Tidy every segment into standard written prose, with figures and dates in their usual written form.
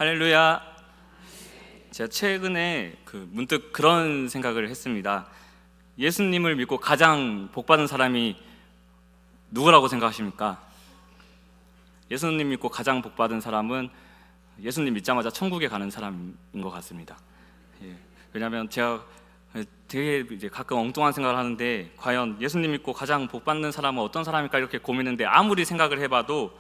할렐루야. 제가 최근에 문득 그런 생각을 했습니다. 예수님을 믿고 가장 복받은 사람이 누구라고 생각하십니까? 예수님 믿고 가장 복받은 사람은 예수님 믿자마자 천국에 가는 사람인 것 같습니다. 왜냐하면 제가 되게 이제 가끔 엉뚱한 생각을 하는데, 과연 예수님 믿고 가장 복받는 사람은 어떤 사람일까 이렇게 고민했는데, 아무리 생각을 해봐도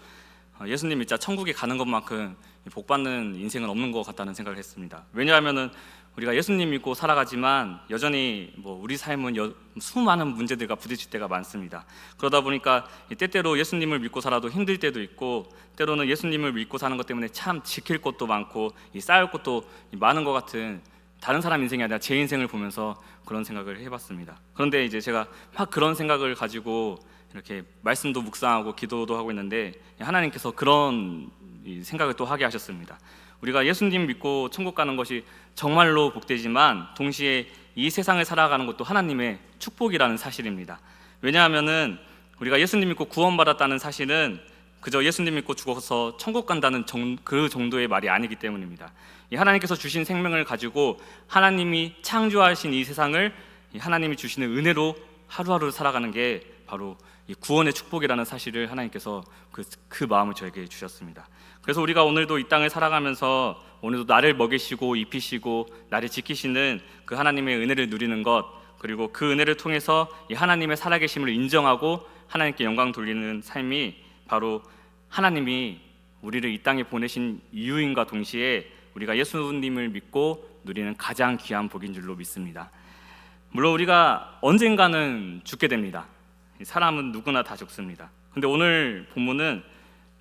예수님 믿자 천국에 가는 것만큼 복받는 인생은 없는 것 같다는 생각을 했습니다. 왜냐하면은 우리가 예수님 믿고 살아가지만 여전히 우리 삶은 수많은 문제들과 부딪힐 때가 많습니다. 그러다 보니까 때때로 예수님을 믿고 살아도 힘들 때도 있고, 때로는 예수님을 믿고 사는 것 때문에 참 지킬 것도 많고 쌓을 것도 많은 것 같은, 다른 사람 인생이 아니라 제 인생을 보면서 그런 생각을 해봤습니다. 그런데 이제 제가 막 그런 생각을 가지고 이렇게 말씀도 묵상하고 기도도 하고 있는데, 하나님께서 그런 생각을 또 하게 하셨습니다. 우리가 예수님 믿고 천국 가는 것이 정말로 복되지만 동시에 이 세상을 살아가는 것도 하나님의 축복이라는 사실입니다. 왜냐하면은 우리가 예수님 믿고 구원받았다는 사실은 그저 예수님 믿고 죽어서 천국 간다는 그 정도의 말이 아니기 때문입니다. 하나님께서 주신 생명을 가지고 하나님이 창조하신 이 세상을 하나님이 주시는 은혜로 하루하루 살아가는 게 바로 이 구원의 축복이라는 사실을 하나님께서 그 마음을 저에게 주셨습니다. 그래서 우리가 오늘도 이 땅을 살아가면서 오늘도 나를 먹이시고 입히시고 나를 지키시는 그 하나님의 은혜를 누리는 것, 그리고 그 은혜를 통해서 이 하나님의 살아계심을 인정하고 하나님께 영광 돌리는 삶이 바로 하나님이 우리를 이 땅에 보내신 이유인과 동시에 우리가 예수님을 믿고 누리는 가장 귀한 복인 줄로 믿습니다. 물론 우리가 언젠가는 죽게 됩니다. 사람은 누구나 다 죽습니다. 근데 오늘 본문은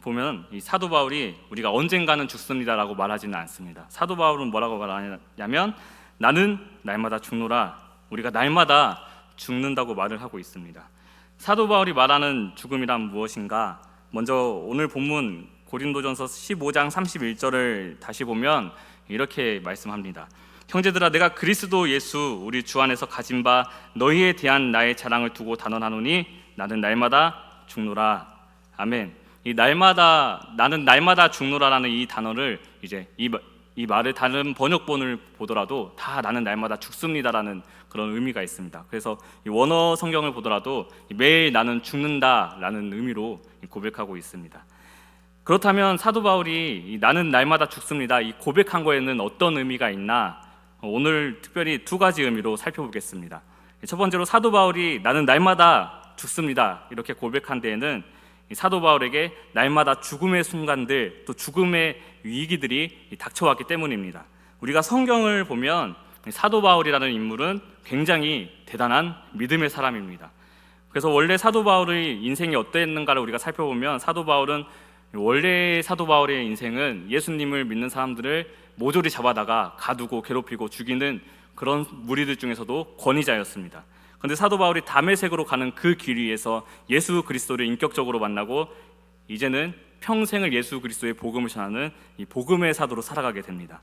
보면 이 사도 바울이 우리가 언젠가는 죽습니다라고 말하지는 않습니다. 사도 바울은 뭐라고 말하냐면 나는 날마다 죽노라, 우리가 날마다 죽는다고 말을 하고 있습니다. 사도 바울이 말하는 죽음이란 무엇인가? 먼저 오늘 본문 고린도전서 15장 31절을 다시 보면 이렇게 말씀합니다. 형제들아, 내가 그리스도 예수 우리 주 안에서 가진 바 너희에 대한 나의 자랑을 두고 단언하노니 나는 날마다 죽노라. 아멘. 이 날마다, 나는 날마다 죽노라라는 이 단어를 이제 이 말을 다른 번역본을 보더라도 다 나는 날마다 죽습니다라는 그런 의미가 있습니다. 그래서 이 원어 성경을 보더라도 매일 나는 죽는다라는 의미로 고백하고 있습니다. 그렇다면 사도 바울이 이 나는 날마다 죽습니다, 이 고백한 거에는 어떤 의미가 있나? 오늘 특별히 두 가지 의미로 살펴보겠습니다. 첫 번째로 사도 바울이 나는 날마다 죽습니다 이렇게 고백한 데에는 사도 바울에게 날마다 죽음의 순간들, 또 죽음의 위기들이 닥쳐왔기 때문입니다. 우리가 성경을 보면 사도 바울이라는 인물은 굉장히 대단한 믿음의 사람입니다. 그래서 원래 사도 바울의 인생이 어땠는가를 우리가 살펴보면 원래 사도 바울의 인생은 예수님을 믿는 사람들을 모조리 잡아다가 가두고 괴롭히고 죽이는 그런 무리들 중에서도 권위자였습니다. 그런데 사도 바울이 다메섹으로 가는 그 길 위에서 예수 그리스도를 인격적으로 만나고 이제는 평생을 예수 그리스도의 복음을 전하는 이 복음의 사도로 살아가게 됩니다.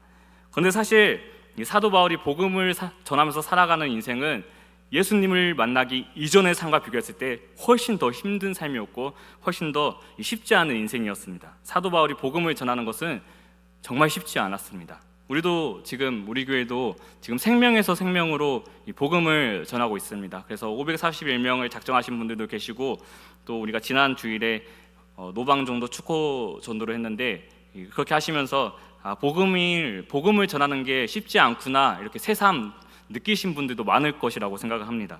그런데 사실 이 사도 바울이 복음을 전하면서 살아가는 인생은 예수님을 만나기 이전의 삶과 비교했을 때 훨씬 더 힘든 삶이었고 훨씬 더 쉽지 않은 인생이었습니다. 사도 바울이 복음을 전하는 것은 정말 쉽지 않았습니다. 우리도 지금 우리 교회도 지금 생명에서 생명으로 이 복음을 전하고 있습니다. 그래서 541명을 작정하신 분들도 계시고, 또 우리가 지난 주일에 노방정도 축호 전도를 했는데, 그렇게 하시면서 복음을 전하는 게 쉽지 않구나 이렇게 새삼 느끼신 분들도 많을 것이라고 생각을 합니다.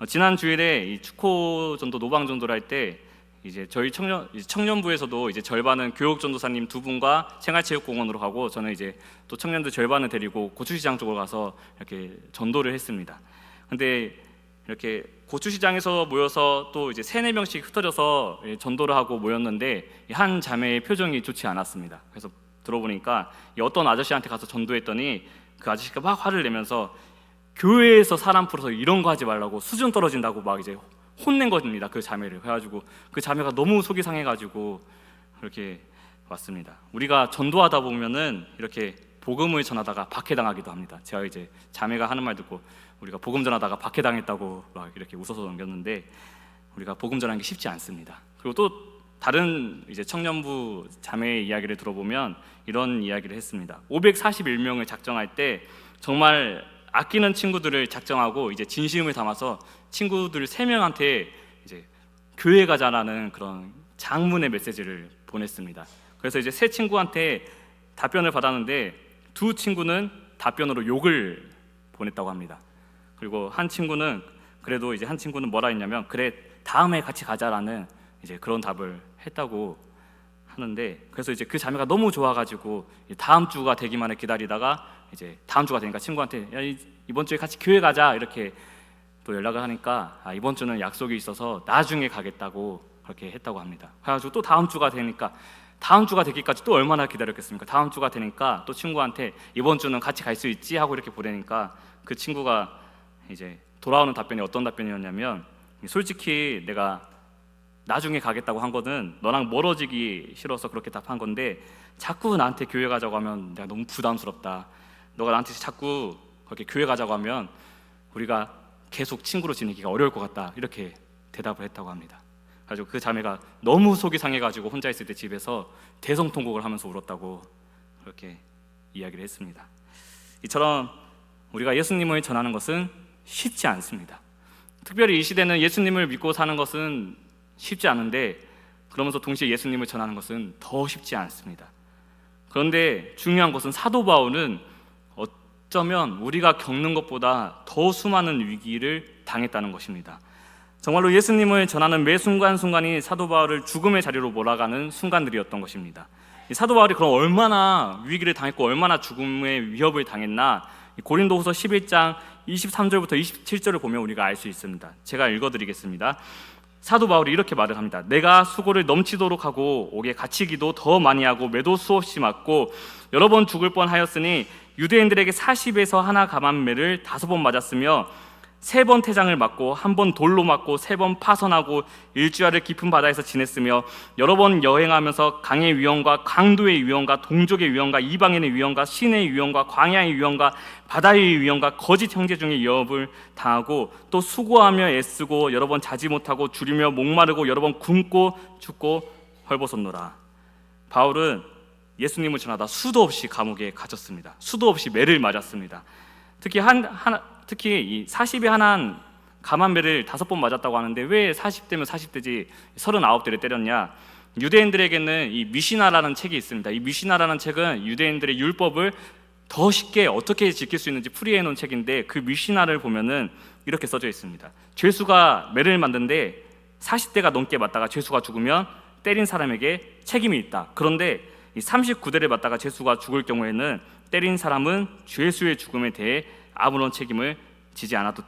지난 주일에 이 축호 전도 노방전도를 할 때 이제 저희 청년부에서도 이제 절반은 교육전도사님 두 분과 생활체육공원으로 가고, 저는 이제 또 청년들 절반을 데리고 고추시장 쪽으로 가서 이렇게 전도를 했습니다. 근데 이렇게 고추시장에서 모여서 또 이제 3-4명씩 흩어져서 전도를 하고 모였는데 한 자매의 표정이 좋지 않았습니다. 그래서 들어보니까 어떤 아저씨한테 가서 전도했더니 그 아저씨가 막 화를 내면서 교회에서 사람 풀어서 이런 거 하지 말라고, 수준 떨어진다고 막 이제 혼낸 겁니다, 그 자매를. 그래가지고 그 자매가 너무 속이 상해가지고 그렇게 왔습니다. 우리가 전도하다 보면은 이렇게 복음을 전하다가 박해당하기도 합니다. 제가 이제 자매가 하는 말 듣고 우리가 복음 전하다가 박해당했다고 막 이렇게 웃어서 넘겼는데, 우리가 복음 전하는 게 쉽지 않습니다. 그리고 또 다른 이제 청년부 자매의 이야기를 들어보면 이런 이야기를 했습니다. 541명을 작정할 때 정말 아끼는 친구들을 작정하고 이제 진심을 담아서 친구들 3명한테 이제 교회 가자라는 그런 장문의 메시지를 보냈습니다. 그래서 이제 3친구한테 답변을 받았는데 2친구는 답변으로 욕을 보냈다고 합니다. 그리고 한 친구는 그래도 이제 한 친구는 뭐라 했냐면 그래 다음에 같이 가자라는 이제 그런 답을 했다고 하는데, 그래서 이제 그 자매가 너무 좋아가지고 다음 주가 되기만을 기다리다가 이제 다음 주가 되니까 친구한테 야, 이번 주에 같이 교회 가자 이렇게 또 연락을 하니까 이번 주는 약속이 있어서 나중에 가겠다고 그렇게 했다고 합니다. 그래가지고 또 다음 주가 되니까 다음 주가 되기까지 또 얼마나 기다렸겠습니까? 다음 주가 되니까 또 친구한테 이번 주는 같이 갈 수 있지 하고 이렇게 보내니까 그 친구가 이제 돌아오는 답변이 어떤 답변이었냐면 솔직히 내가 나중에 가겠다고 한 거는 너랑 멀어지기 싫어서 그렇게 답한 건데 자꾸 나한테 교회 가자고 하면 내가 너무 부담스럽다. 너가 나한테 자꾸 그렇게 교회 가자고 하면 우리가 계속 친구로 지내기가 어려울 것 같다. 이렇게 대답을 했다고 합니다. 그래서 그 자매가 너무 속이 상해가지고 혼자 있을 때 집에서 대성통곡을 하면서 울었다고 그렇게 이야기를 했습니다. 이처럼 우리가 예수님을 전하는 것은 쉽지 않습니다. 특별히 이 시대는 예수님을 믿고 사는 것은 쉽지 않은데 그러면서 동시에 예수님을 전하는 것은 더 쉽지 않습니다. 그런데 중요한 것은 사도 바울은 어쩌면 우리가 겪는 것보다 더 수많은 위기를 당했다는 것입니다. 정말로 예수님을 전하는 매 순간순간이 사도 바울을 죽음의 자리로 몰아가는 순간들이었던 것입니다. 사도 바울이 그럼 얼마나 위기를 당했고 얼마나 죽음의 위협을 당했나, 고린도후서 11장 23절부터 27절을 보면 우리가 알 수 있습니다. 제가 읽어드리겠습니다. 사도 바울이 이렇게 말을 합니다. 내가 수고를 넘치도록 하고 옥에 갇히기도 더 많이 하고 매도 수없이 맞고 여러 번 죽을 뻔하였으니 유대인들에게 40에서 하나 감한매를 5번 맞았으며 3번 태장을 맞고 1번 돌로 맞고 3번 파선하고 일주야를 깊은 바다에서 지냈으며 여러 번 여행하면서 강의 위험과 강도의 위험과 동족의 위험과 이방인의 위험과 신의 위험과 광야의 위험과 바다의 위험과 거짓 형제 중의 위협을 당하고 또 수고하며 애쓰고 여러 번 자지 못하고 줄이며 목마르고 여러 번 굶고 춥고 헐벗었노라. 바울은 예수님을 전하다 수도 없이 감옥에 갇혔습니다. 수도 없이 매를 맞았습니다. 특히 이 40에 하나한 감한매를 5번 맞았다고 하는데 왜 40대면 40대지 39대를 때렸냐? 유대인들에게는 이 미시나라는 책이 있습니다. 이 미시나라는 책은 유대인들의 율법을 더 쉽게 어떻게 지킬 수 있는지 풀이해 놓은 책인데 그 미시나를 보면은 이렇게 써져 있습니다. 죄수가 매를 맞는데 40대가 넘게 맞다가 죄수가 죽으면 때린 사람에게 책임이 있다. 그런데 이 39대를 맞다가 죄수가 죽을 경우에는 때린 사람은 죄수의 죽음에 대해 아무런 책임을 지지 않아도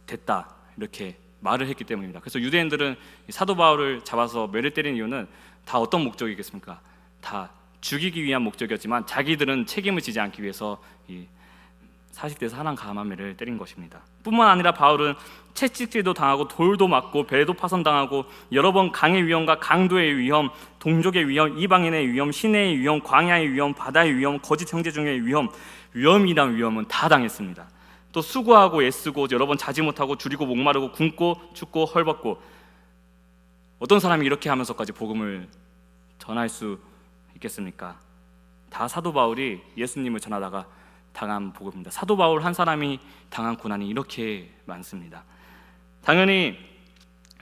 됐다, 이렇게 말을 했기 때문입니다. 그래서 유대인들은 사도 바울을 잡아서 매를 때린 이유는 다 어떤 목적이겠습니까? 다 죽이기 위한 목적이었지만 자기들은 책임을 지지 않기 위해서 이 40대에서 하나한 감한매를 때린 것입니다. 뿐만 아니라 바울은 채찍질도 당하고 돌도 맞고 배도 파손당하고 여러 번 강의 위험과 강도의 위험, 동족의 위험, 이방인의 위험, 신의 위험, 광야의 위험, 바다의 위험, 거짓 형제 중의 위험, 위험이란 위험은 다 당했습니다. 또 수고하고 애쓰고 여러 번 자지 못하고 줄이고 목마르고 굶고 춥고 헐벗고, 어떤 사람이 이렇게 하면서까지 복음을 전할 수 있겠습니까? 다 사도 바울이 예수님을 전하다가 당한 복음입니다. 사도 바울 한 사람이 당한 고난이 이렇게 많습니다. 당연히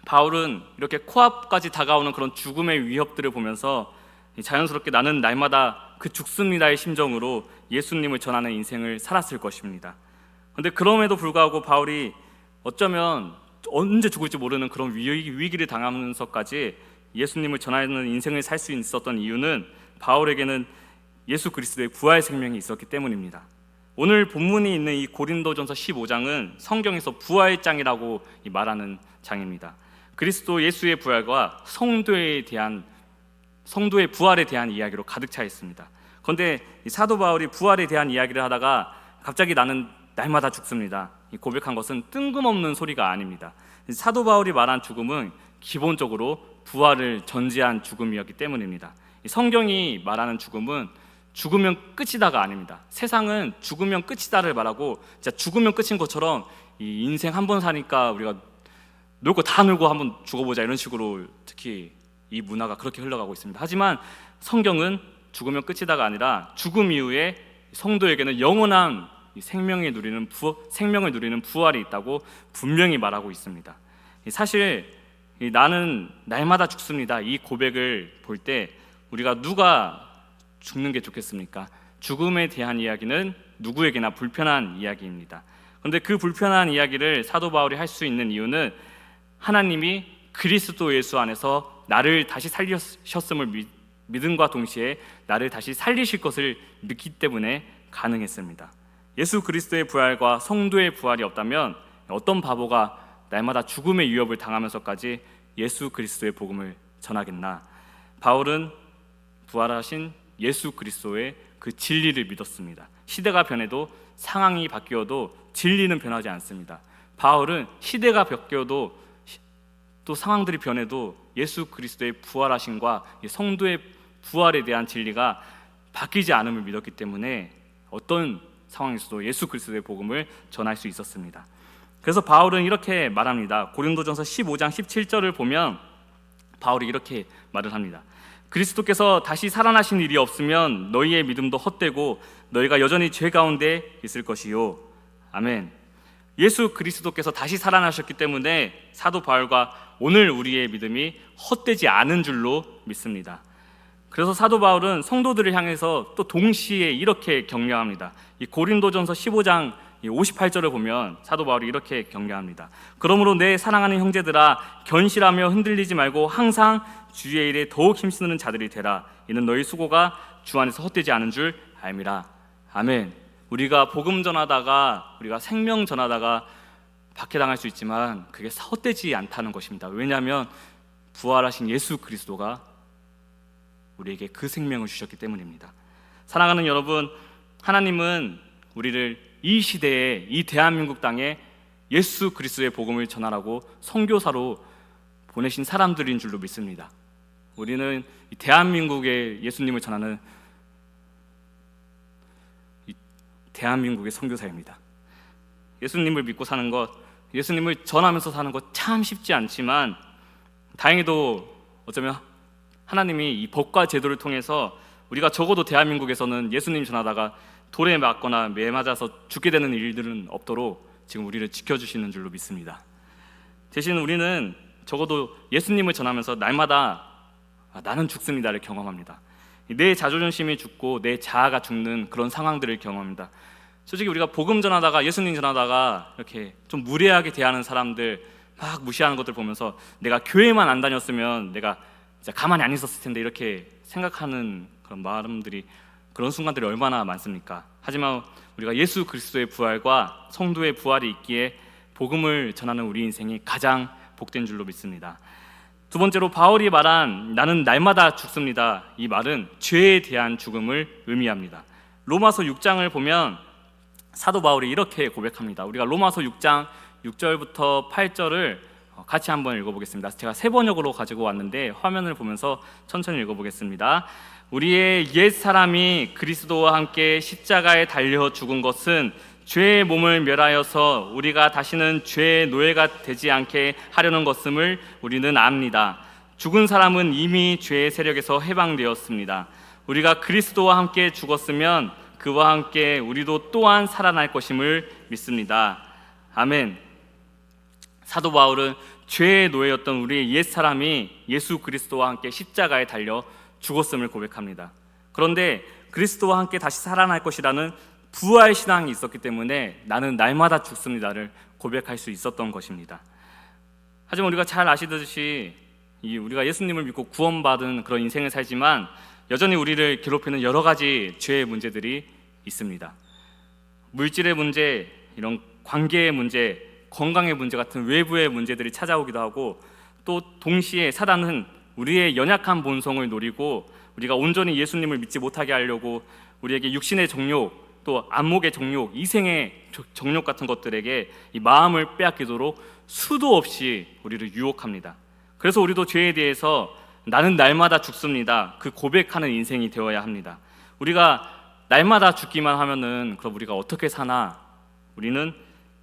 바울은 이렇게 코앞까지 다가오는 그런 죽음의 위협들을 보면서 자연스럽게 나는 날마다 그 죽습니다의 심정으로 예수님을 전하는 인생을 살았을 것입니다. 그런데 그럼에도 불구하고 바울이 어쩌면 언제 죽을지 모르는 그런 위기를 당하면서까지 예수님을 전하는 인생을 살 수 있었던 이유는 바울에게는 예수 그리스도의 부활 생명이 있었기 때문입니다. 오늘 본문이 있는 이 고린도전서 15장은 성경에서 부활장이라고 말하는 장입니다. 그리스도 예수의 부활과 성도의 부활에 대한 이야기로 가득 차 있습니다. 그런데 사도 바울이 부활에 대한 이야기를 하다가 갑자기 나는 날마다 죽습니다, 고백한 것은 뜬금없는 소리가 아닙니다. 사도 바울이 말한 죽음은 기본적으로 부활을 전제한 죽음이었기 때문입니다. 성경이 말하는 죽음은 죽으면 끝이다가 아닙니다. 세상은 죽으면 끝이다를 말하고 진짜 죽으면 끝인 것처럼 이 인생 한 번 사니까 우리가 놀 거 다 놀고 한번 죽어보자 이런 식으로 특히 이 문화가 그렇게 흘러가고 있습니다. 하지만 성경은 죽으면 끝이다가 아니라 죽음 이후에 성도에게는 영원한 생명을 누리는 부활이 있다고 분명히 말하고 있습니다. 사실 나는 날마다 죽습니다, 이 고백을 볼 때 우리가 누가 죽는 게 좋겠습니까? 죽음에 대한 이야기는 누구에게나 불편한 이야기입니다. 그런데 그 불편한 이야기를 사도 바울이 할 수 있는 이유는 하나님이 그리스도 예수 안에서 나를 다시 살리셨음을 믿음과 동시에 나를 다시 살리실 것을 믿기 때문에 가능했습니다. 예수 그리스도의 부활과 성도의 부활이 없다면 어떤 바보가 날마다 죽음의 위협을 당하면서까지 예수 그리스도의 복음을 전하겠나? 바울은 부활하신 예수 그리스도의 그 진리를 믿었습니다. 시대가 변해도 상황이 바뀌어도 진리는 변하지 않습니다. 바울은 시대가 바뀌어도 또 상황들이 변해도 예수 그리스도의 부활하심과 성도의 부활에 대한 진리가 바뀌지 않음을 믿었기 때문에 어떤 상황에서도 예수 그리스도의 복음을 전할 수 있었습니다. 그래서 바울은 이렇게 말합니다. 고린도전서 15장 17절을 보면 바울이 이렇게 말을 합니다. 그리스도께서 다시 살아나신 일이 없으면 너희의 믿음도 헛되고 너희가 여전히 죄 가운데 있을 것이요. 아멘. 예수 그리스도께서 다시 살아나셨기 때문에 사도 바울과 오늘 우리의 믿음이 헛되지 않은 줄로 믿습니다. 그래서 사도 바울은 성도들을 향해서 또 동시에 이렇게 격려합니다. 이 고린도전서 15장 58절을 보면 사도 바울이 이렇게 격려합니다. 그러므로 내 사랑하는 형제들아, 견실하며 흔들리지 말고 항상 주의 일에 더욱 힘쓰는 자들이 되라. 이는 너희 수고가 주 안에서 헛되지 않은 줄 알미라. 아멘. 우리가 복음 전하다가, 우리가 생명 전하다가 박해당할 수 있지만 그게 헛되지 않다는 것입니다. 왜냐하면 부활하신 예수 그리스도가 우리에게 그 생명을 주셨기 때문입니다. 사랑하는 여러분, 하나님은 우리를 이 시대에, 이 대한민국 땅에 예수 그리스도의 복음을 전하라고 선교사로 보내신 사람들인 줄로 믿습니다. 우리는 이 대한민국에 예수님을 전하는 이 대한민국의 선교사입니다. 예수님을 믿고 사는 것, 예수님을 전하면서 사는 것 참 쉽지 않지만 다행히도 어쩌면 하나님이 이 법과 제도를 통해서 우리가 적어도 대한민국에서는 예수님 전하다가 돌에 맞거나 매 맞아서 죽게 되는 일들은 없도록 지금 우리를 지켜주시는 줄로 믿습니다. 대신 우리는 적어도 예수님을 전하면서 날마다 나는 죽습니다를 경험합니다. 내 자존심이 죽고 내 자아가 죽는 그런 상황들을 경험합니다. 솔직히 우리가 복음 전하다가, 예수님 전하다가 이렇게 좀 무례하게 대하는 사람들, 막 무시하는 것들 보면서 내가 교회만 안 다녔으면 내가 진짜 가만히 안 있었을 텐데 이렇게 생각하는 그런 마음들이, 그런 순간들이 얼마나 많습니까? 하지만 우리가 예수 그리스도의 부활과 성도의 부활이 있기에 복음을 전하는 우리 인생이 가장 복된 줄로 믿습니다. 두 번째로 바울이 말한 나는 날마다 죽습니다, 이 말은 죄에 대한 죽음을 의미합니다. 로마서 6장을 보면 사도 바울이 이렇게 고백합니다. 우리가 로마서 6장 6절부터 8절을 같이 한번 읽어보겠습니다. 제가 세 번역으로 가지고 왔는데 화면을 보면서 천천히 읽어보겠습니다. 우리의 옛 사람이 그리스도와 함께 십자가에 달려 죽은 것은 죄의 몸을 멸하여서 우리가 다시는 죄의 노예가 되지 않게 하려는 것임을 우리는 압니다. 죽은 사람은 이미 죄의 세력에서 해방되었습니다. 우리가 그리스도와 함께 죽었으면 그와 함께 우리도 또한 살아날 것임을 믿습니다. 아멘. 사도 바울은 죄의 노예였던 우리의 옛 사람이 예수 그리스도와 함께 십자가에 달려 죽었음을 고백합니다. 그런데 그리스도와 함께 다시 살아날 것이라는 부활 신앙이 있었기 때문에 나는 날마다 죽습니다를 고백할 수 있었던 것입니다. 하지만 우리가 잘 아시듯이 우리가 예수님을 믿고 구원받은 그런 인생을 살지만 여전히 우리를 괴롭히는 여러 가지 죄의 문제들이 있습니다. 물질의 문제, 이런 관계의 문제, 건강의 문제 같은 외부의 문제들이 찾아오기도 하고, 또 동시에 사단은 우리의 연약한 본성을 노리고 우리가 온전히 예수님을 믿지 못하게 하려고 우리에게 육신의 정욕, 또 안목의 정욕, 이생의 정욕 같은 것들에게 이 마음을 빼앗기도록 수도 없이 우리를 유혹합니다. 그래서 우리도 죄에 대해서 나는 날마다 죽습니다, 그 고백하는 인생이 되어야 합니다. 우리가 날마다 죽기만 하면은 그럼 우리가 어떻게 사나? 우리는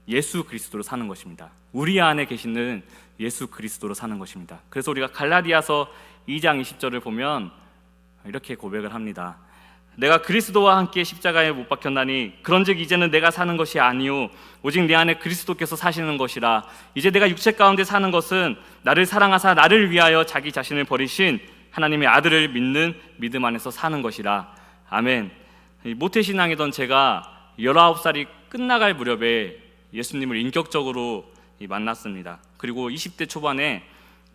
예수 그리스도로 사는 것입니다. 우리 안에 계시는 예수 그리스도로 사는 것입니다. 그래서 우리가 갈라디아서 2장 20절을 보면 이렇게 고백을 합니다. 내가 그리스도와 함께 십자가에 못 박혔나니 그런즉 이제는 내가 사는 것이 아니요 오직 내 안에 그리스도께서 사시는 것이라. 이제 내가 육체 가운데 사는 것은 나를 사랑하사 나를 위하여 자기 자신을 버리신 하나님의 아들을 믿는 믿음 안에서 사는 것이라. 아멘. 모태신앙이던 제가 19살이 끝나갈 무렵에 예수님을 인격적으로 만났습니다. 그리고 20대 초반에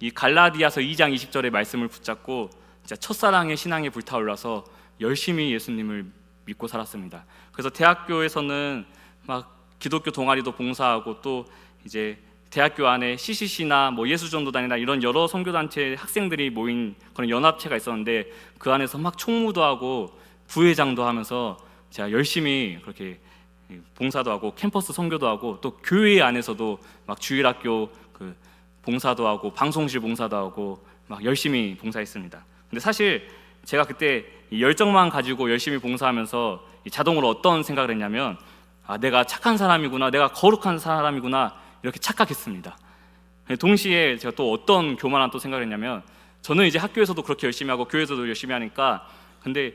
이 갈라디아서 2장 20절의 말씀을 붙잡고 진짜 첫사랑의 신앙에 불타올라서 열심히 예수님을 믿고 살았습니다. 그래서 대학교에서는 막 기독교 동아리도 봉사하고 또 이제 대학교 안에 CCC나 뭐 예수전도단이나 이런 여러 선교단체 학생들이 모인 그런 연합체가 있었는데 그 안에서 막 총무도 하고 부회장도 하면서 제가 열심히 그렇게 봉사도 하고 캠퍼스 선교도 하고 또 교회 안에서도 막 주일학교 그 봉사도 하고 방송실 봉사도 하고 막 열심히 봉사했습니다. 근데 사실 제가 그때 이 열정만 가지고 열심히 봉사하면서 자동으로 어떤 생각을 했냐면 내가 착한 사람이구나, 내가 거룩한 사람이구나 이렇게 착각했습니다. 동시에 제가 또 어떤 교만한 또 생각을 했냐면 저는 이제 학교에서도 그렇게 열심히 하고 교회에서도 열심히 하니까 근데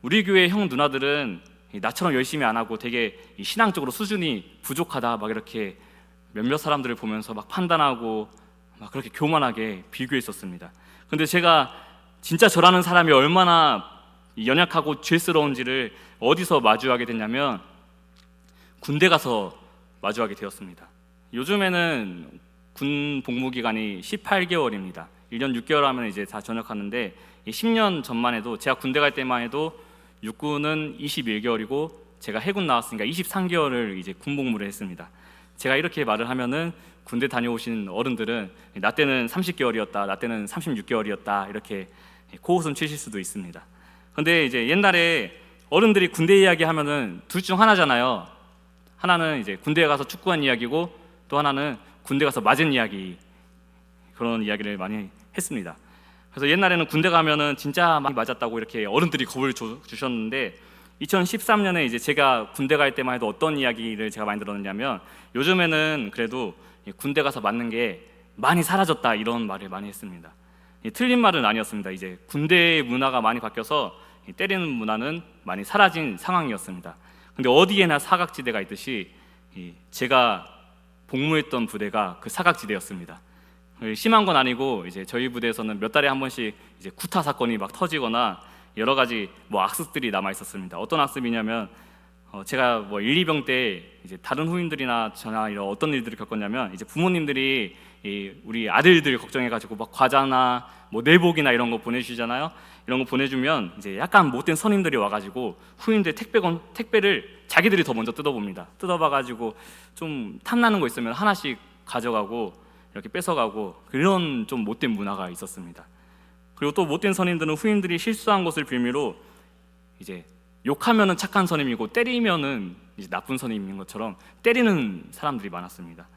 우리 교회 형 누나들은 나처럼 열심히 안 하고 되게 신앙적으로 수준이 부족하다 막 이렇게 몇몇 사람들을 보면서 막 판단하고 막 그렇게 교만하게 비교했었습니다. 근데 제가 진짜 저라는 사람이 얼마나 연약하고 죄스러운지를 어디서 마주하게 됐냐면 군대 가서 마주하게 되었습니다. 요즘에는 군 복무 기간이 18개월입니다. 1년 6개월 하면 이제 다 전역하는데 10년 전만 해도 제가 군대 갈 때만 해도 육군은 21개월이고 제가 해군 나왔으니까 23개월을 이제 군 복무를 했습니다. 제가 이렇게 말을 하면은 군대 다녀오신 어른들은 나 때는 30개월이었다, 나 때는 36개월이었다 이렇게 코웃음 치실 수도 있습니다. 근데 이제 옛날에 어른들이 군대 이야기 하면은 둘 중 하나잖아요. 하나는 이제 군대에 가서 축구한 이야기고 또 하나는 군대 가서 맞은 이야기, 그런 이야기를 많이 했습니다. 그래서 옛날에는 군대 가면은 진짜 많이 맞았다고 이렇게 어른들이 겁을 주셨는데 2013년에 이제 제가 군대 갈 때만 해도 어떤 이야기를 제가 많이 들었냐면 요즘에는 그래도 군대 가서 맞는 게 많이 사라졌다 이런 말을 많이 했습니다. 틀린 말은 아니었습니다. 이제 군대의 문화가 많이 바뀌어서 때리는 문화는 많이 사라진 상황이었습니다. 근데 어디에나 사각지대가 있듯이 제가 복무했던 부대가 그 사각지대였습니다. 심한 건 아니고 이제 저희 부대에서는 몇 달에 한 번씩 이제 구타 사건이 막 터지거나 여러 가지 뭐 악습들이 남아 있었습니다. 어떤 악습이냐면 제가 뭐 1, 2병 때 이제 다른 후임들이나 저나 이런 어떤 일들을 겪었냐면 이제 부모님들이 우리 아들들 걱정해가지고 막 과자나 뭐 내복이나 이런 거 보내주시잖아요. 이런 거 보내주면 이제 약간 못된 선임들이 와가지고 후임들 택배를 자기들이 더 먼저 뜯어봅니다. 뜯어봐가지고 좀 탐나는 거 있으면 하나씩 가져가고 이렇게 뺏어가고 그런 좀 못된 문화가 있었습니다. 그리고 또 못된 선임들은 후임들이 실수한 것을 빌미로 이제 욕하면은 착한 선임이고 때리면은 이제 나쁜 선임인 것처럼 때리는 사람들이 많았습니다.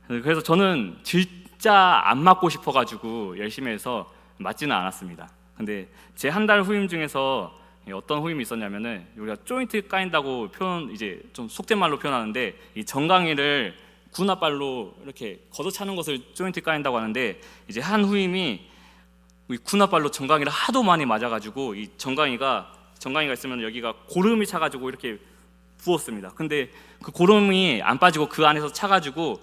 그래서 저는 진짜 안 맞고 싶어가지고 열심히 해서 맞지는 않았습니다. 근데 제 한 달 후임 중에서 어떤 후임이 있었냐면은 우리가 조인트 까인다고 이제 좀 속된 말로 표현하는데 이 정강이를 군홧발로 이렇게 걷어차는 것을 조인트 까인다고 하는데 이제 한 후임이 이 군홧발로 정강이를 하도 많이 맞아가지고 이 정강이가 있으면 여기가 고름이 차가지고 이렇게 부었습니다. 근데 그 고름이 안 빠지고 그 안에서 차가지고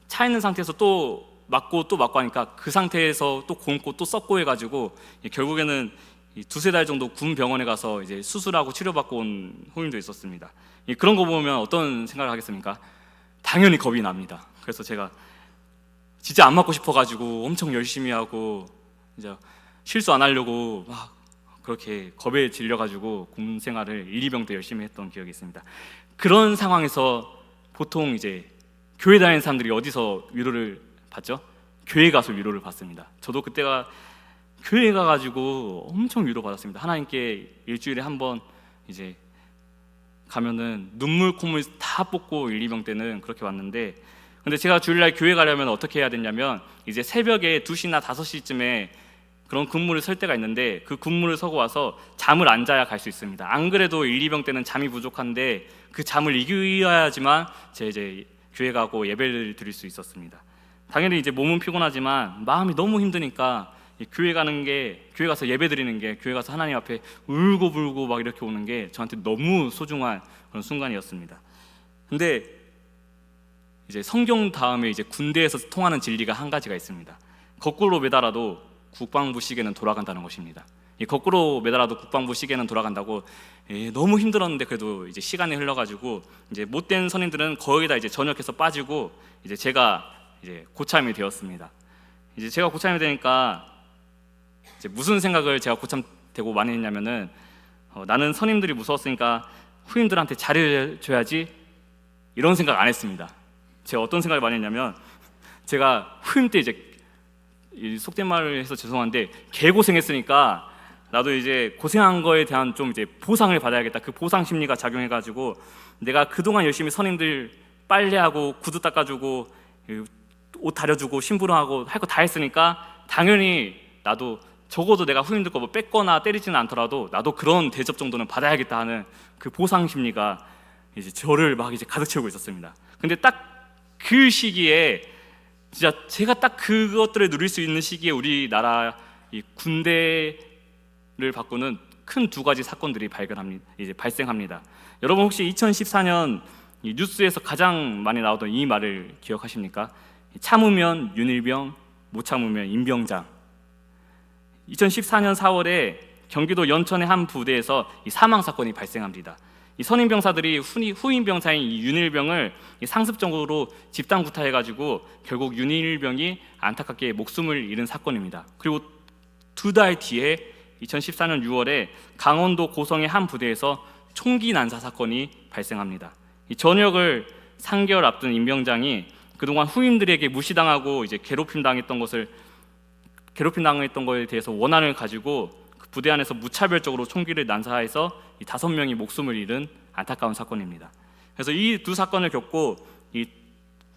차 있는 상태에서 또 맞고 하니까 그 상태에서 또 곪고 또 썩고 해가지고 결국에는 2-3달 정도 군 병원에 가서 이제 수술하고 치료받고 온 후임도 있었습니다. 그런 거 보면 어떤 생각을 하겠습니까? 당연히 겁이 납니다. 그래서 제가 진짜 안 맞고 싶어가지고 엄청 열심히 하고 이제 실수 안 하려고 막 그렇게 겁에 질려가지고 군 생활을 1, 2병 때 열심히 했던 기억이 있습니다. 그런 상황에서 보통 이제 교회 다니는 사람들이 어디서 위로를 받죠? 교회 가서 위로를 받습니다. 저도 그때가 교회 가가지고 엄청 위로 받았습니다. 하나님께 일주일에 한 번 이제 가면은 눈물 콧물 다 뽑고 1, 2병 때는 그렇게 왔는데 근데 제가 주일날 교회 가려면 어떻게 해야 되냐면 이제 새벽에 2시나 5시쯤에 그런 근무를 설 때가 있는데 그 근무를 서고 와서 잠을 안 자야 갈 수 있습니다. 안 그래도 1, 2병 때는 잠이 부족한데 그 잠을 이겨야지만 이제 교회 가고 예배를 드릴 수 있었습니다. 당연히 이제 몸은 피곤하지만 마음이 너무 힘드니까 이 교회 가서 예배 드리는 게, 교회 가서 하나님 앞에 울고불고 막 이렇게 오는 게 저한테 너무 소중한 그런 순간이었습니다. 근데 이제 성경 다음에 이제 군대에서 통하는 진리가 한 가지가 있습니다. 거꾸로 매달아도 국방부 시계는 돌아간다는 것입니다. 이 거꾸로 매달아도 국방부 시계는 돌아간다고. 너무 힘들었는데 그래도 이제 시간이 흘러가지고 이제 못된 선임들은 거의 다 이제 전역해서 빠지고 이제 제가 이제 고참이 되었습니다. 이제 제가 고참이 되니까 이제 무슨 생각을 제가 고참 되고 많이 했냐면은 나는 선임들이 무서웠으니까 후임들한테 잘해줘야지, 이런 생각 안 했습니다. 제가 어떤 생각을 많이 했냐면, 제가 후임 때 이제 속된 말을 해서 죄송한데 개고생했으니까 나도 이제 고생한 거에 대한 좀 이제 보상을 받아야겠다, 그 보상 심리가 작용해가지고 내가 그동안 열심히 선임들 빨래하고 구두 닦아주고 옷 다려주고 심부름하고 할 거 다 했으니까 당연히 나도 적어도 내가 후임들 거 뭐 뺏거나 때리지는 않더라도 나도 그런 대접 정도는 받아야겠다 하는 그 보상 심리가 이제 저를 막 이제 가득 채우고 있었습니다. 근데 딱 그 시기에 진짜 제가 딱 그것들을 누릴 수 있는 시기에 우리나라 이 군대를 바꾸는 큰 두 가지 사건들이 발생합니다. 여러분 혹시 2014년 이 뉴스에서 가장 많이 나오던 이 말을 기억하십니까? 참으면 윤일병, 못 참으면 임병장. 2014년 4월에 경기도 연천의 한 부대에서 이 사망 사건이 발생합니다. 이 선임병사들이 후임 병사인 이 윤일병을 상습적으로 집단 구타해가지고 결국 윤일병이 안타깝게 목숨을 잃은 사건입니다. 그리고 2달 뒤에 2014년 6월에 강원도 고성의 한 부대에서 총기 난사 사건이 발생합니다. 이 전역을 3개월 앞둔 임병장이 그동안 후임들에게 무시당하고 이제 괴롭힘 당했던 거에 대해서 원한을 가지고 그 부대 안에서 무차별적으로 총기를 난사해서 이 5명이 목숨을 잃은 안타까운 사건입니다. 그래서 이 두 사건을 겪고 이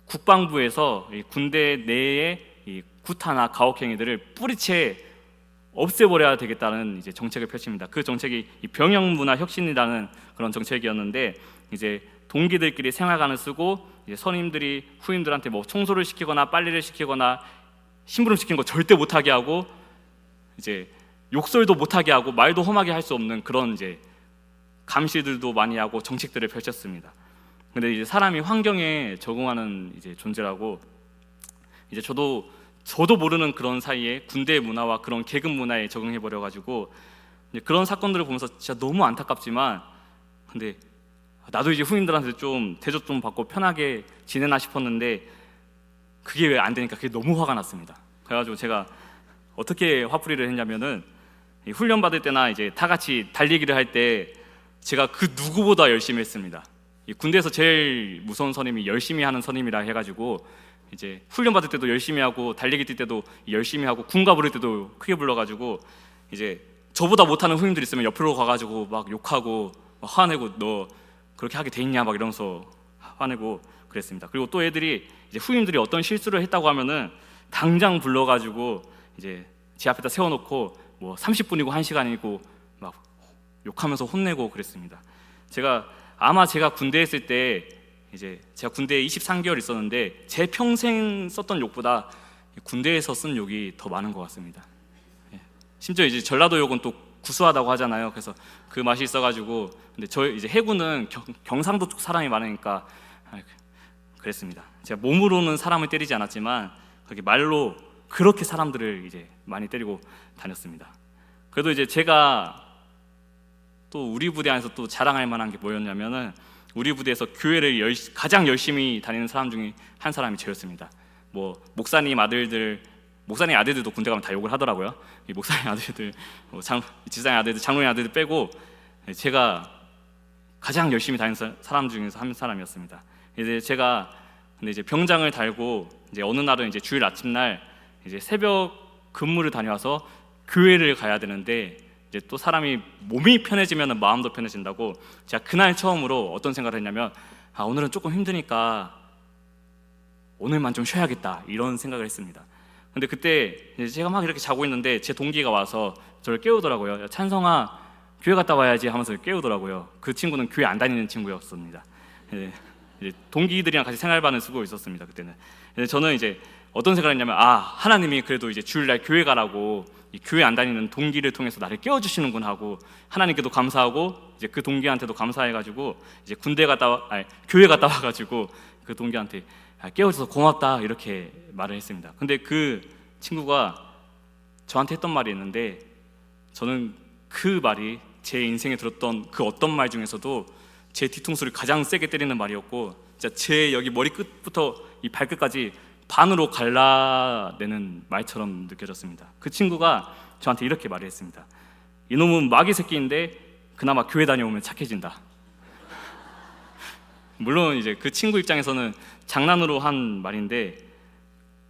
국방부에서 이 군대 내의 이 구타나 가혹행위들을 뿌리채 없애버려야 되겠다는 이제 정책을 펼칩니다. 그 정책이 이 병영문화혁신이라는 그런 정책이었는데, 이제 동기들끼리 생활관을 쓰고 이제 선임들이 후임들한테 뭐 청소를 시키거나 빨래를 시키거나 심부름 시키는 거 절대 못하게 하고, 이제 욕설도 못하게 하고 말도 험하게 할 수 없는 그런 이제 감시들도 많이 하고 정책들을 펼쳤습니다. 근데 이제 사람이 환경에 적응하는 이제 존재라고, 이제 저도 모르는 그런 사이에 군대 문화와 그런 계급 문화에 적응해 버려 가지고 그런 사건들을 보면서 진짜 너무 안타깝지만, 근데 나도 이제 후임들한테 좀 대접 좀 받고 편하게 지내나 싶었는데 그게 왜 안 되니까 그게 너무 화가 났습니다. 그래가지고 제가 어떻게 화풀이를 했냐면은, 훈련 받을 때나 이제 다 같이 달리기를 할 때 제가 그 누구보다 열심히 했습니다. 이 군대에서 제일 무서운 선임이 열심히 하는 선임이라 해가지고 이제 훈련 받을 때도 열심히 하고 달리기 뛸 때도 열심히 하고 군가 부를 때도 크게 불러가지고 이제 저보다 못하는 후임들 있으면 옆으로 가가지고 막 욕하고 막 화내고 너 그렇게 하게 돼 있냐 막 이러면서 화내고 그랬습니다. 그리고 또 애들이 이제 후임들이 어떤 실수를 했다고 하면은 당장 불러가지고 이제 제 앞에다 세워놓고 뭐 30분이고 1시간이고 막 욕하면서 혼내고 그랬습니다. 제가 군대에 있을 때 이제 제가 군대에 23개월 있었는데 제 평생 썼던 욕보다 군대에서 쓴 욕이 더 많은 것 같습니다. 심지어 이제 전라도 욕은 또 구수하다고 하잖아요. 그래서 그 맛이 있어가지고, 근데 저희 이제 해군은 경상도 쪽 사람이 많으니까 그랬습니다. 제가 몸으로는 사람을 때리지 않았지만 그렇게 말로 그렇게 사람들을 이제 많이 때리고 다녔습니다. 그래도 이제 제가 또 우리 부대 안에서 또 자랑할 만한 게 뭐였냐면은, 우리 부대에서 교회를 가장 열심히 다니는 사람 중에 한 사람이 저였습니다. 뭐 목사님 아들들도 군대 가면 다 욕을 하더라고요. 이 목사님 아들들, 지사님 아들들, 장로님 아들들 빼고 제가 가장 열심히 다니는 사람 중에서 한 사람이었습니다. 이제 제가 근데 이제 병장을 달고 이제 어느 날은 이제 주일 아침날 이제 새벽 근무를 다녀와서 교회를 가야 되는데, 이제 또 사람이 몸이 편해지면 마음도 편해진다고 제가 그날 처음으로 어떤 생각을 했냐면, 오늘은 조금 힘드니까 오늘만 좀 쉬어야겠다 이런 생각을 했습니다. 근데 그때 제가 막 이렇게 자고 있는데 제 동기가 와서 저를 깨우더라고요. 야, 찬성아 교회 갔다 와야지 하면서 깨우더라고요. 그 친구는 교회 안 다니는 친구였습니다. 이제 동기들이랑 같이 생활반을 쓰고 있었습니다. 그때는 저는 이제 어떤 생각을 했냐면, 하나님이 그래도 이제 주일날 교회 가라고 이 교회 안 다니는 동기를 통해서 나를 깨워주시는구나 하고 하나님께도 감사하고 이제 그 동기한테도 감사해가지고 이제 교회 갔다 와가지고 그 동기한테 깨워줘서 고맙다 이렇게 말을 했습니다. 근데 그 친구가 저한테 했던 말이 있는데, 저는 그 말이 제 인생에 들었던 그 어떤 말 중에서도 제 뒤통수를 가장 세게 때리는 말이었고, 진짜 제 여기 머리 끝부터 이 발끝까지 반으로 갈라내는 말처럼 느껴졌습니다. 그 친구가 저한테 이렇게 말을 했습니다. 이놈은 마귀 새끼인데 그나마 교회 다녀오면 착해진다. 물론 이제 그 친구 입장에서는 장난으로 한 말인데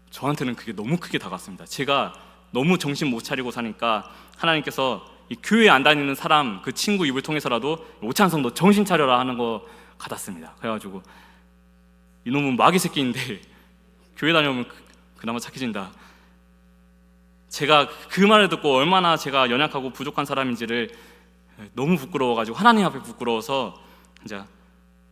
저한테는 그게 너무 크게 다가왔습니다. 제가 너무 정신 못 차리고 사니까 하나님께서 이 교회 안 다니는 사람 그 친구 입을 통해서라도 오찬성 너 정신 차려라 하는 것 같았습니다. 그래가지고 이놈은 마귀 새끼인데 교회 다녀오면 그나마 착해진다. 제가 그 말을 듣고 얼마나 제가 연약하고 부족한 사람인지를 너무 부끄러워가지고 하나님 앞에 부끄러워서 진짜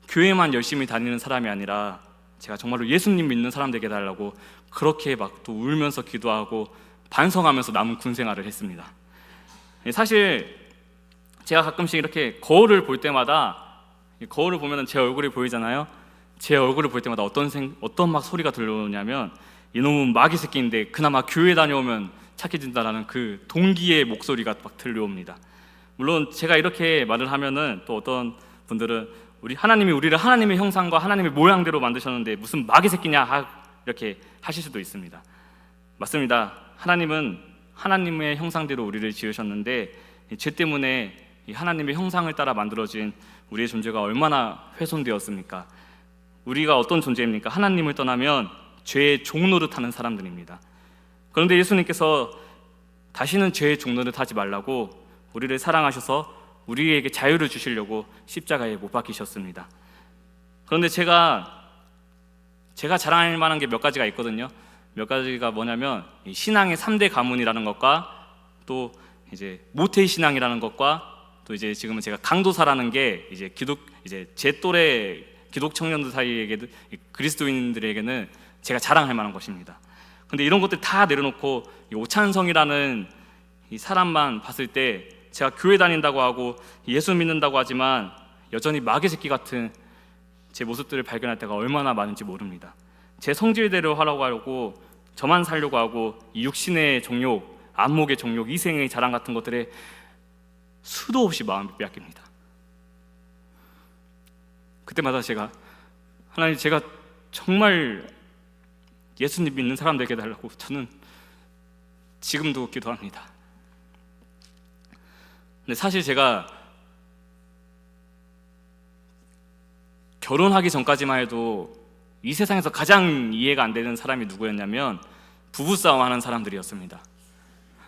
교회만 열심히 다니는 사람이 아니라 제가 정말로 예수님 믿는 사람 되게 해달라고 그렇게 막 또 울면서 기도하고 반성하면서 남은 군 생활을 했습니다. 사실 제가 가끔씩 이렇게 거울을 볼 때마다, 거울을 보면 제 얼굴이 보이잖아요. 제 얼굴을 볼 때마다 어떤 막 소리가 들려오냐면, 이놈은 마귀 새끼인데 그나마 교회 다녀오면 착해진다라는 그 동기의 목소리가 막 들려옵니다. 물론 제가 이렇게 말을 하면은 또 어떤 분들은 하나님이 우리를 하나님의 형상과 하나님의 모양대로 만드셨는데 무슨 마귀 새끼냐 이렇게 하실 수도 있습니다. 맞습니다. 하나님은 하나님의 형상대로 우리를 지으셨는데 죄 때문에 이 하나님의 형상을 따라 만들어진 우리의 존재가 얼마나 훼손되었습니까? 우리가 어떤 존재입니까? 하나님을 떠나면 죄의 종노릇하는 사람들입니다. 그런데 예수님께서 다시는 죄의 종노릇하지 말라고 우리를 사랑하셔서 우리에게 자유를 주시려고 십자가에 못 박히셨습니다. 그런데 제가 자랑할 만한 게 몇 가지가 있거든요. 몇 가지가 뭐냐면 신앙의 3대 가문이라는 것과 또 이제 모태 신앙이라는 것과 또 이제 지금은 제가 강도사라는 게 이제 제 또래 기독 청년들 사이에게도 그리스도인들에게는 제가 자랑할 만한 것입니다. 근데 이런 것들 다 내려놓고 이 오찬성이라는 이 사람만 봤을 때 제가 교회 다닌다고 하고 예수 믿는다고 하지만 여전히 마귀 새끼 같은 제 모습들을 발견할 때가 얼마나 많은지 모릅니다. 제 성질대로 하고 저만 살려고 하고 이 육신의 정욕, 안목의 정욕, 이생의 자랑 같은 것들에 수도 없이 마음을 빼앗깁니다. 그때마다 하나님 제가 정말 예수님 믿는 사람 되게 해달라고 저는 지금도 기도합니다. 근데 사실 제가 결혼하기 전까지만 해도 이 세상에서 가장 이해가 안 되는 사람이 누구였냐면 부부싸움 하는 사람들이었습니다.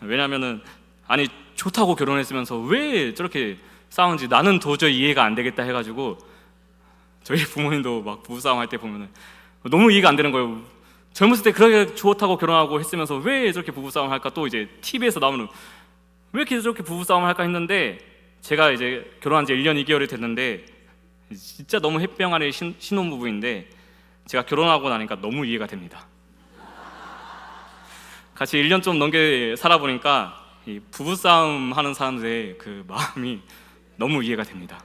왜냐면은 좋다고 결혼했으면서 왜 저렇게 싸우는지 나는 도저히 이해가 안 되겠다 해가지고 저희 부모님도 막 부부싸움 할 때 보면은 너무 이해가 안 되는 거예요. 젊었을 때 그렇게 좋다고 결혼하고 했으면서 왜 저렇게 부부싸움 할까, 또 이제 TV에서 나오는 왜 이렇게 저렇게 부부싸움을 할까 했는데 제가 이제 결혼한 지 1년 2개월이 됐는데 진짜 너무 햇병아래 신혼부부인데 제가 결혼하고 나니까 너무 이해가 됩니다. 같이 1년 좀 넘게 살아보니까 이 부부싸움 하는 사람들의 그 마음이 너무 이해가 됩니다.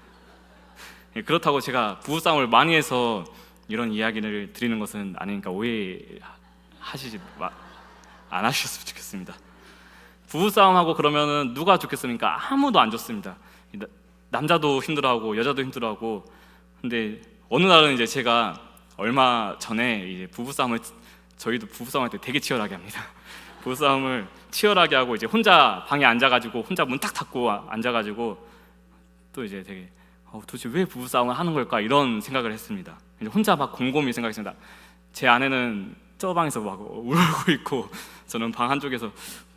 그렇다고 제가 부부싸움을 많이 해서 이런 이야기를 드리는 것은 아니니까 오해하시지 안 하셨으면 좋겠습니다. 부부싸움하고 그러면은 누가 좋겠습니까? 아무도 안 좋습니다. 남자도 힘들어하고 여자도 힘들어하고. 근데 어느 날은 이제 제가 얼마 전에 이제 저희도 부부싸움할 때 되게 치열하게 합니다. 부부싸움을 치열하게 하고 이제 혼자 방에 앉아가지고 혼자 문 딱 닫고 앉아가지고 또 이제 되게 도대체 왜 부부싸움을 하는 걸까 이런 생각을 했습니다. 이제 혼자 막 곰곰이 생각했습니다. 제 아내는 저 방에서 막 울고 있고 저는 방 한쪽에서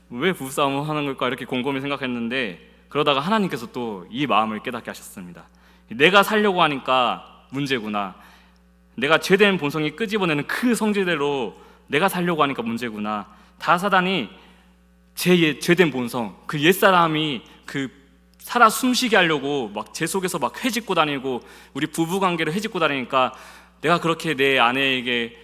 왜 부부싸움을 하는 걸까 이렇게 곰곰이 생각했는데, 그러다가 하나님께서 또 이 마음을 깨닫게 하셨습니다. 내가 살려고 하니까 문제구나, 내가 죄된 본성이 끄집어내는 그 성질대로 내가 살려고 하니까 문제구나. 다 사단이 제 죄된 본성, 그 옛사람이 그 살아 숨쉬게 하려고 막 제 속에서 막 헤집고 다니고 우리 부부관계를 헤집고 다니니까 내가 그렇게 내 아내에게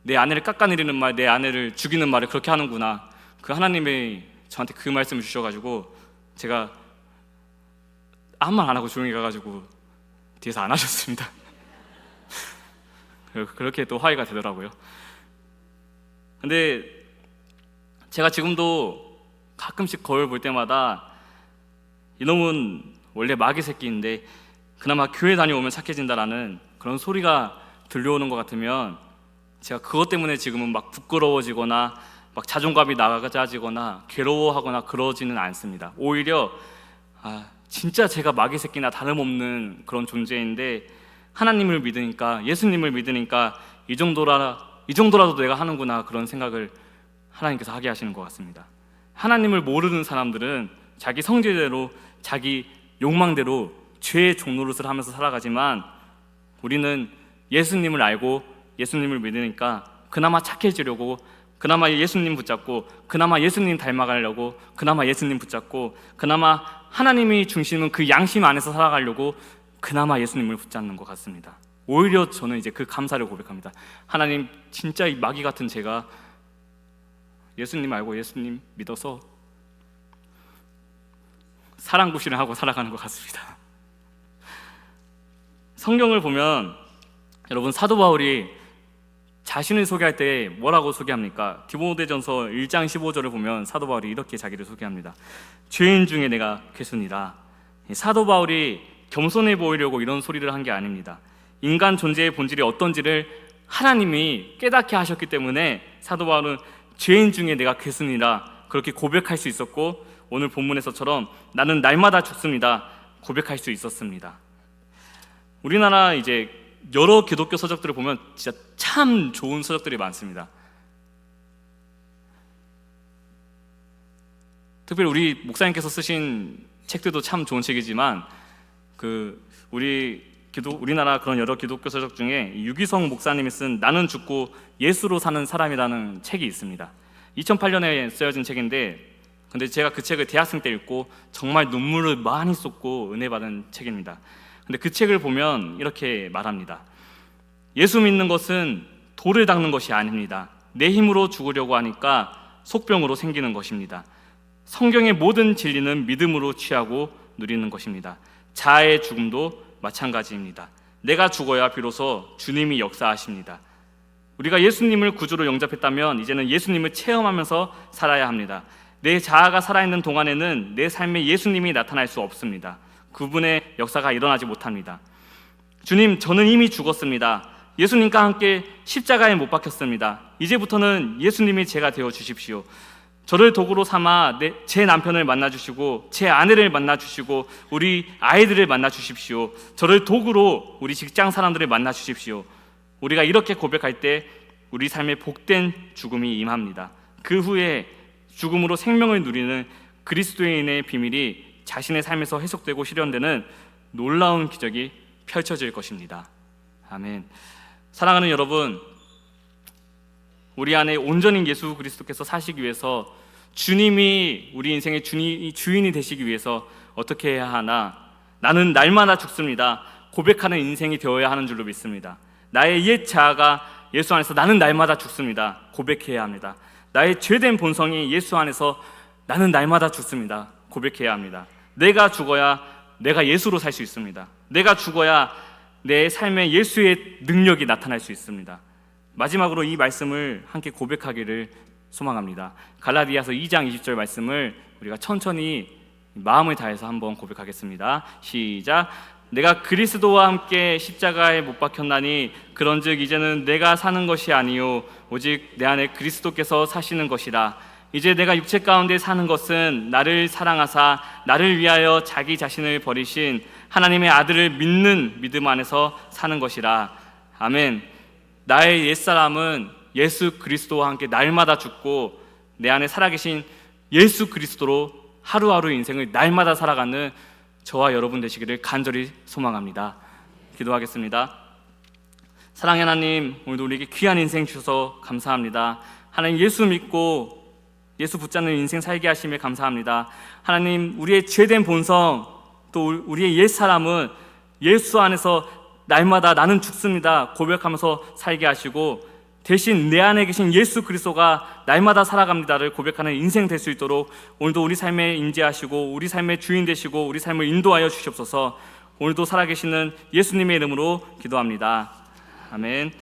내 아내를 깎아내리는 말, 내 아내를 죽이는 말을 그렇게 하는구나. 그 하나님이 저한테 그 말씀을 주셔가지고 제가 아무 말 안 하고 조용히 가가지고 뒤에서 안 하셨습니다. 그렇게 또 화해가 되더라고요. 근데 제가 지금도 가끔씩 거울 볼 때마다 이놈은 원래 마귀 새끼인데 그나마 교회 다녀오면 착해진다라는 그런 소리가 들려오는 것 같으면 제가 그것 때문에 지금은 막 부끄러워지거나 막 자존감이 낮아지거나 괴로워하거나 그러지는 않습니다. 오히려 진짜 제가 마귀 새끼나 다름없는 그런 존재인데 하나님을 믿으니까, 예수님을 믿으니까 이 정도라도 내가 하는구나, 그런 생각을 하나님께서 하게 하시는 것 같습니다. 하나님을 모르는 사람들은 자기 성질대로, 자기 욕망대로 죄의 종노릇을 하면서 살아가지만 우리는 예수님을 알고 예수님을 믿으니까 그나마 착해지려고, 그나마 예수님 붙잡고, 그나마 예수님 닮아가려고, 그나마 예수님 붙잡고, 그나마 하나님이 중심은 그 양심 안에서 살아가려고 그나마 예수님을 붙잡는 것 같습니다. 오히려 저는 이제 그 감사를 고백합니다. 하나님, 진짜 이 마귀 같은 제가 예수님 알고 예수님 믿어서 사랑구실을 하고 살아가는 것 같습니다. 성경을 보면 여러분, 사도 바울이 자신을 소개할 때 뭐라고 소개합니까? 디모데전서 1장 15절을 보면 사도 바울이 이렇게 자기를 소개합니다. 죄인 중에 내가 괴순이라. 사도 바울이 겸손해 보이려고 이런 소리를 한 게 아닙니다. 인간 존재의 본질이 어떤지를 하나님이 깨닫게 하셨기 때문에 사도 바울은 죄인 중에 내가 괴순이라 그렇게 고백할 수 있었고, 오늘 본문에서처럼 나는 날마다 죽습니다 고백할 수 있었습니다. 우리나라 이제 여러 기독교 서적들을 보면 진짜 참 좋은 서적들이 많습니다. 특별히 우리 목사님께서 쓰신 책들도 참 좋은 책이지만 우리나라 그런 여러 기독교 서적 중에 유기성 목사님이 쓴 나는 죽고 예수로 사는 사람이라는 책이 있습니다. 2008년에 쓰여진 책인데, 근데 제가 그 책을 대학생 때 읽고 정말 눈물을 많이 쏟고 은혜 받은 책입니다. 근데 그 책을 보면 이렇게 말합니다. 예수 믿는 것은 돌을 닦는 것이 아닙니다. 내 힘으로 죽으려고 하니까 속병으로 생기는 것입니다. 성경의 모든 진리는 믿음으로 취하고 누리는 것입니다. 자아의 죽음도 마찬가지입니다. 내가 죽어야 비로소 주님이 역사하십니다. 우리가 예수님을 구주로 영접했다면 이제는 예수님을 체험하면서 살아야 합니다. 내 자아가 살아있는 동안에는 내 삶에 예수님이 나타날 수 없습니다. 그분의 역사가 일어나지 못합니다. 주님, 저는 이미 죽었습니다. 예수님과 함께 십자가에 못 박혔습니다. 이제부터는 예수님이 제가 되어 주십시오. 저를 도구로 삼아 제 남편을 만나주시고 제 아내를 만나주시고 우리 아이들을 만나주십시오. 저를 도구로 우리 직장 사람들을 만나주십시오. 우리가 이렇게 고백할 때 우리 삶에 복된 죽음이 임합니다. 그 후에 죽음으로 생명을 누리는 그리스도인의 비밀이 자신의 삶에서 해석되고 실현되는 놀라운 기적이 펼쳐질 것입니다. 아멘. 사랑하는 여러분, 우리 안에 온전히 예수 그리스도께서 사시기 위해서, 주님이 우리 인생의 주인이 되시기 위해서 어떻게 해야 하나? 나는 날마다 죽습니다 고백하는 인생이 되어야 하는 줄로 믿습니다. 나의 옛 자아가 예수 안에서 나는 날마다 죽습니다 고백해야 합니다. 나의 죄된 본성이 예수 안에서 나는 날마다 죽습니다 고백해야 합니다. 내가 죽어야 내가 예수로 살 수 있습니다. 내가 죽어야 내 삶에 예수의 능력이 나타날 수 있습니다. 마지막으로 이 말씀을 함께 고백하기를 소망합니다. 갈라디아서 2장 20절 말씀을 우리가 천천히 마음을 다해서 한번 고백하겠습니다. 시작. 내가 그리스도와 함께 십자가에 못 박혔나니 그런즉 이제는 내가 사는 것이 아니요 오직 내 안에 그리스도께서 사시는 것이라. 이제 내가 육체 가운데 사는 것은 나를 사랑하사 나를 위하여 자기 자신을 버리신 하나님의 아들을 믿는 믿음 안에서 사는 것이라. 아멘. 나의 옛사람은 예수 그리스도와 함께 날마다 죽고 내 안에 살아계신 예수 그리스도로 하루하루 인생을 날마다 살아가는 저와 여러분 되시기를 간절히 소망합니다. 기도하겠습니다. 사랑의 하나님, 오늘도 우리에게 귀한 인생 주셔서 감사합니다. 하나님, 예수 믿고 예수 붙잡는 인생 살게 하심에 감사합니다. 하나님, 우리의 죄된 본성, 또 우리의 옛사람은 예수 안에서 날마다 나는 죽습니다 고백하면서 살게 하시고, 대신 내 안에 계신 예수 그리스도가 날마다 살아갑니다를 고백하는 인생 될 수 있도록 오늘도 우리 삶에 임재하시고 우리 삶의 주인 되시고 우리 삶을 인도하여 주시옵소서. 오늘도 살아계시는 예수님의 이름으로 기도합니다. 아멘.